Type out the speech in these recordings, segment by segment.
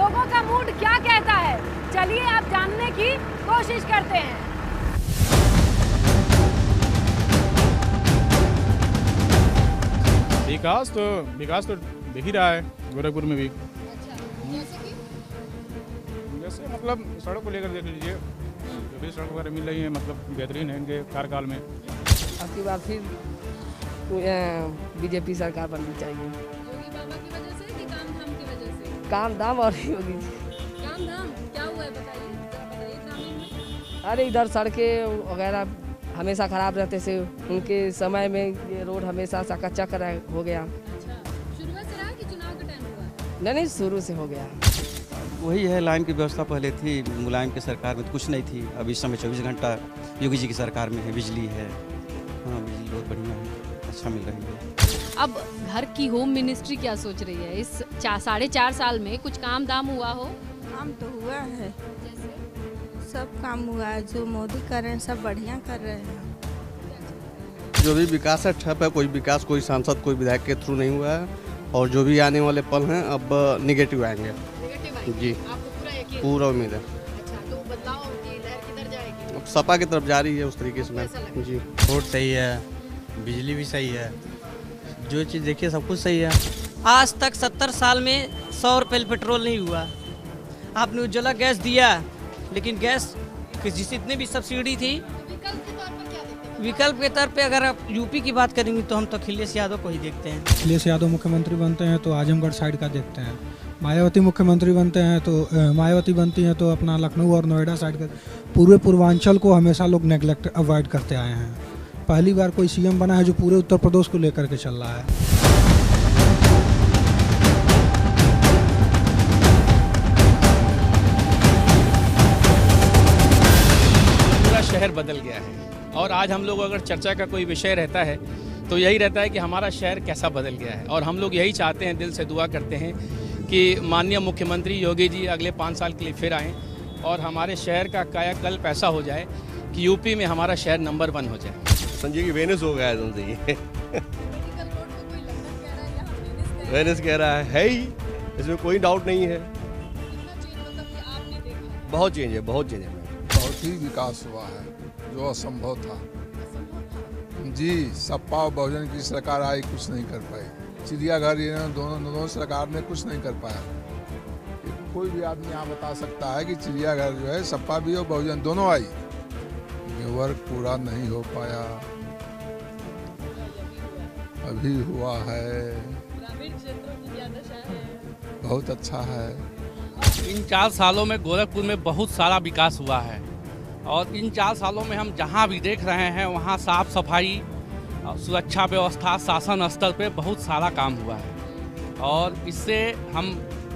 लोगों का मूड क्या कहता है, चलिए आप जानने की कोशिश करते हैं। विकास तो दिख ही रहा है गोरखपुर में भी। जैसे मतलब सड़क को लेकर देख लीजिए, जो भी सड़क वगैरह मिल रही है मतलब बेहतरीन है इनके कार्यकाल में। अब की बार फिर बीजेपी सरकार बननी चाहिए। योगी बाबा की वजह से कि काम धाम की वजह से? काम दाम और योगी जी। काम धाम क्या हुआ है बताइए, ग्रामीण में। अरे इधर सड़कें वगैरह हमेशा खराब रहते से, उनके समय में ये रोड हमेशा चकाचक हो गया। अच्छा, शुरुआत से रहा कि चुनाव का टाइम हुआ? नहीं, शुरू से हो गया। वही है, लाइन की व्यवस्था पहले थी मुलायम की सरकार में तो कुछ नहीं थी। अब इस समय 24 घंटा योगी जी की सरकार में है, बिजली है। हाँ, बिजली बहुत बढ़िया है, अच्छा मिल रही है। अब घर की होम मिनिस्ट्री क्या सोच रही है? इस 4.5 साल में कुछ काम दाम हुआ हो? काम तो हुआ है, सब काम हुआ है, जो मोदी कर रहे हैं सब बढ़िया कर रहे हैं। जो भी विकास है ठप है, कोई विकास कोई सांसद कोई विधायक के थ्रू नहीं हुआ है, और जो भी आने वाले पल हैं अब निगेटिव आएंगे। जी, आपको पूरा यकीन? पूरा उम्मीद है। अच्छा, तो बदलाव की लहर किधर जाएगी? अब सपा की तरफ जा रही है उस तरीके से। जी, रोड सही है, बिजली भी सही है, जो चीज़ देखिए सब कुछ सही है। आज तक 70 साल में 100 रुपये पेट्रोल नहीं हुआ। आपने उज्ज्वला गैस दिया, लेकिन गैस की जितनी भी सब्सिडी थी, विकल्प के तौर पर क्या देखते हैं? विकल्प के तौर पे अगर आप यूपी की बात करेंगे तो हम तो अखिलेश यादव को ही देखते हैं। अखिलेश यादव मुख्यमंत्री बनते हैं तो आजमगढ़ साइड का देखते हैं, मायावती मुख्यमंत्री बनते हैं तो मायावती बनती हैं तो अपना लखनऊ और नोएडा साइड का। पूरे पूर्वांचल को हमेशा लोग नेग्लेक्ट अवॉइड करते आए हैं। पहली बार कोई सीएम बना है जो पूरे उत्तर प्रदेश को लेकर के चल रहा है। पूरा शहर बदल गया है, और आज हम लोग अगर चर्चा का कोई विषय रहता है तो यही रहता है कि हमारा शहर कैसा बदल गया है। और हम लोग यही चाहते हैं, दिल से दुआ करते हैं कि माननीय मुख्यमंत्री योगी जी अगले 5 साल के लिए फिर आएँ और हमारे शहर का कायाकल्प ऐसा हो जाए कि यूपी में हमारा शहर नंबर 1 हो जाए। संजय की वेनिस हो गया है संजय। वेनिस कह रहा है ही, इसमें कोई डाउट नहीं है। बहुत चेंज है, बहुत चेंज है। बहुत ही विकास हुआ है, जो असंभव था। जी, सपा और बहुजन की सरकार आई, कुछ नहीं कर पाई। चिड़ियाघर ये दोनों सरकार ने कुछ नहीं कर पाया। कोई भी आदमी यहाँ बता सकता है कि चिड़ियाघर जो है सपा भी और बहुजन दोनों आई, ये वर्क पूरा नहीं हो पाया, अभी हुआ है। बहुत अच्छा है। इन 4 सालों में गोरखपुर में बहुत सारा विकास हुआ है, और इन 4 सालों में हम जहां भी देख रहे हैं वहां साफ सफाई, सुरक्षा व्यवस्था, शासन स्तर पे बहुत सारा काम हुआ है। और इससे हम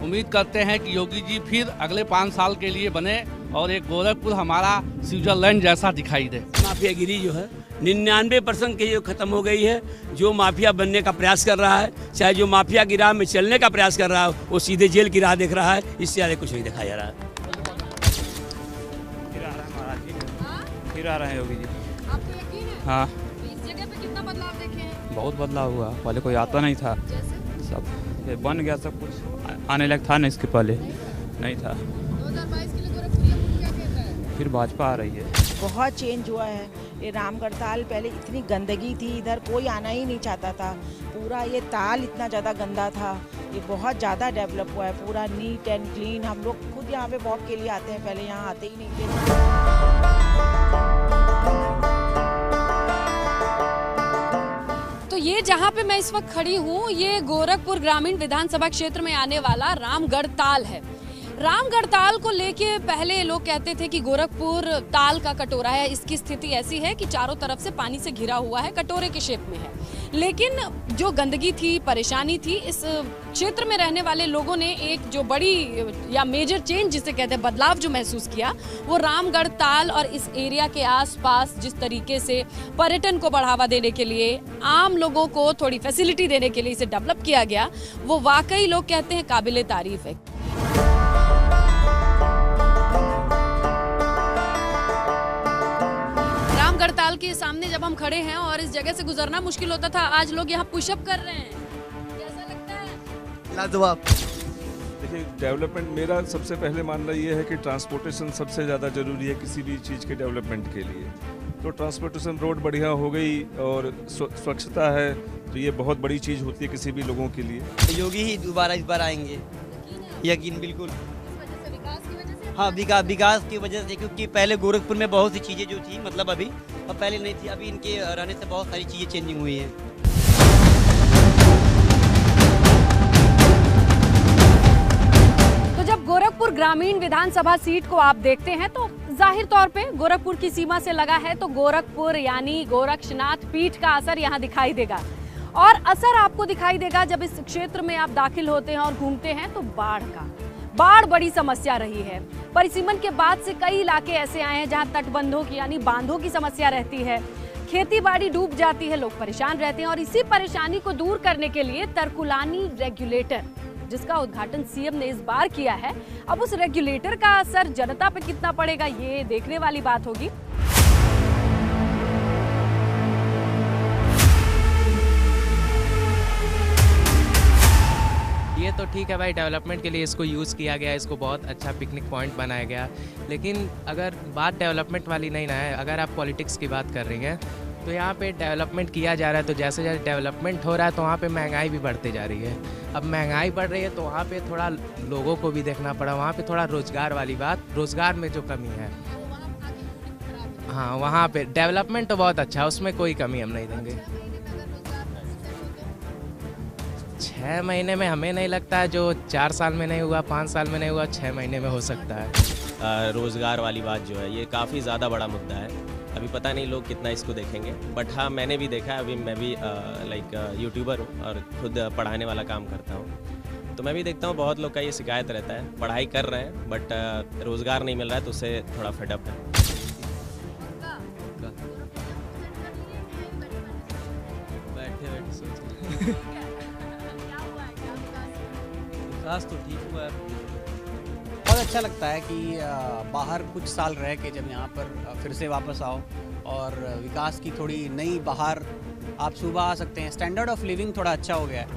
उम्मीद करते हैं कि योगी जी फिर अगले 5 साल के लिए बने और एक गोरखपुर हमारा स्विट्जरलैंड जैसा दिखाई दे। माफियागिरी जो है 99% की जो खत्म हो गई है। जो माफिया बनने का प्रयास कर रहा है, चाहे जो माफिया की राह में चलने का प्रयास कर रहा है, वो सीधे जेल की राह देख रहा है। इससे ज़्यादा कुछ नहीं दिखाया जा रहा है। फिर आ रहे हैं योगी जी। आपको यकीन है? हाँ, इस जगह पे कितना बदलाव देखे हैं? बहुत बदलाव हुआ, पहले कोई आता नहीं था, सब ये बन गया, सब कुछ आने लायक था ना, इसके पहले नहीं था। 2022 के लिए गोरखपुर क्या कहता है? फिर भाजपा आ रही है। बहुत चेंज हुआ है। ये रामगढ़ ताल पहले इतनी गंदगी थी, इधर कोई आना ही नहीं चाहता था। पूरा ये ताल इतना ज़्यादा गंदा था, ये बहुत ज़्यादा डेवलप हुआ है, पूरा नीट एंड क्लीन। हम लोग खुद यहाँ पे वॉक के लिए आते हैं, पहले यहाँ आते ही नहीं थे। तो ये जहाँ पे मैं इस वक्त खड़ी हूँ, ये गोरखपुर ग्रामीण विधानसभा क्षेत्र में आने वाला रामगढ़ ताल है। रामगढ़ ताल को लेके पहले लोग कहते थे कि गोरखपुर ताल का कटोरा है। इसकी स्थिति ऐसी है कि चारों तरफ से पानी से घिरा हुआ है, कटोरे के शेप में है। लेकिन जो गंदगी थी, परेशानी थी, इस क्षेत्र में रहने वाले लोगों ने एक जो बड़ी या मेजर चेंज जिसे कहते हैं, बदलाव जो महसूस किया, वो रामगढ़ ताल और इस एरिया के आसपास जिस तरीके से पर्यटन को बढ़ावा देने के लिए, आम लोगों को थोड़ी फैसिलिटी देने के लिए इसे डेवलप किया गया, वो वाकई लोग कहते हैं काबिले तारीफ है। रामगढ़ ताल के सामने जब हम खड़े हैं और इस जगह से गुजरना मुश्किल होता था, आज लोग यहाँ पुशअप कर रहे हैं। कैसा लगता है? लाजवाब। देखिए, डेवलपमेंट मेरा सबसे पहले मानना ये है कि ट्रांसपोर्टेशन सबसे ज़्यादा ज़रूरी है किसी भी चीज़ के डेवलपमेंट के लिए। तो ट्रांसपोर्टेशन रोड बढ़िया हो गई और स्वच्छता है, तो ये बहुत बड़ी चीज़ होती है किसी भी लोगों के लिए। योगी ही दोबारा इस बार आएंगे, यकीन बिल्कुल। हाँ, विकास की वजह से, क्योंकि पहले गोरखपुर में बहुत सी चीज़ें जो थी, मतलब अभी, अब पहले नहीं थी, अभी इनके रहने से बहुत सारी चीज़ें चेंजिंग हुई हैं। तो जब गोरखपुर ग्रामीण विधानसभा सीट को आप देखते हैं तो जाहिर तौर पे गोरखपुर की सीमा से लगा है, तो गोरखपुर यानी गोरक्षनाथ पीठ का असर यहाँ दिखाई देगा। और असर आपको दिखाई देगा जब इस क्षेत्र में आप दाखिल होते हैं और घूमते हैं तो बाढ़ बड़ी समस्या रही है। परिसीमन के बाद से कई इलाके ऐसे आए हैं जहां तटबंधों की यानी बांधों की समस्या रहती है, खेती बाड़ी डूब जाती है, लोग परेशान रहते हैं। और इसी परेशानी को दूर करने के लिए तरकुलानी रेगुलेटर, जिसका उद्घाटन सीएम ने इस बार किया है, अब उस रेगुलेटर का असर जनता पे कितना पड़ेगा ये देखने वाली बात होगी। ये तो ठीक है भाई, डेवलपमेंट के लिए इसको यूज़ किया गया, इसको बहुत अच्छा पिकनिक पॉइंट बनाया गया, लेकिन अगर बात डेवलपमेंट वाली नहीं ना है, अगर आप पॉलिटिक्स की बात कर रही हैं तो यहाँ पे डेवलपमेंट किया जा रहा है, तो जैसे जैसे डेवलपमेंट हो रहा है तो वहाँ पे महंगाई भी बढ़ती जा रही है। अब महंगाई बढ़ रही है तो वहाँ पे थोड़ा लोगों को भी देखना पड़ा, वहाँ पे थोड़ा रोज़गार वाली बात, रोज़गार में जो कमी है। हाँ, वहाँ पे डेवलपमेंट तो बहुत अच्छा है, उसमें कोई कमी हम नहीं देंगे। 6 महीने में हमें नहीं लगता है, जो 4 साल में नहीं हुआ, 5 साल में नहीं हुआ, 6 महीने में हो सकता है। रोज़गार वाली बात जो है ये काफ़ी ज़्यादा बड़ा मुद्दा है। अभी पता नहीं लोग कितना इसको देखेंगे, बट हाँ, मैंने भी देखा है। अभी मैं भी यूट्यूबर हूँ और खुद पढ़ाने वाला काम करता हूँ, तो मैं भी देखता हूँ बहुत लोग का ये शिकायत रहता है, पढ़ाई कर रहे हैं बट रोज़गार नहीं मिल रहा है, तो उससे थोड़ा फेडअप है। बैठे सोच विकास तो ठीक हुआ है। बहुत अच्छा लगता है कि बाहर कुछ साल रह के जब यहाँ पर फिर से वापस आओ और विकास की थोड़ी नई बाहर आप सुबह आ सकते हैं। स्टैंडर्ड ऑफ लिविंग थोड़ा अच्छा हो गया है।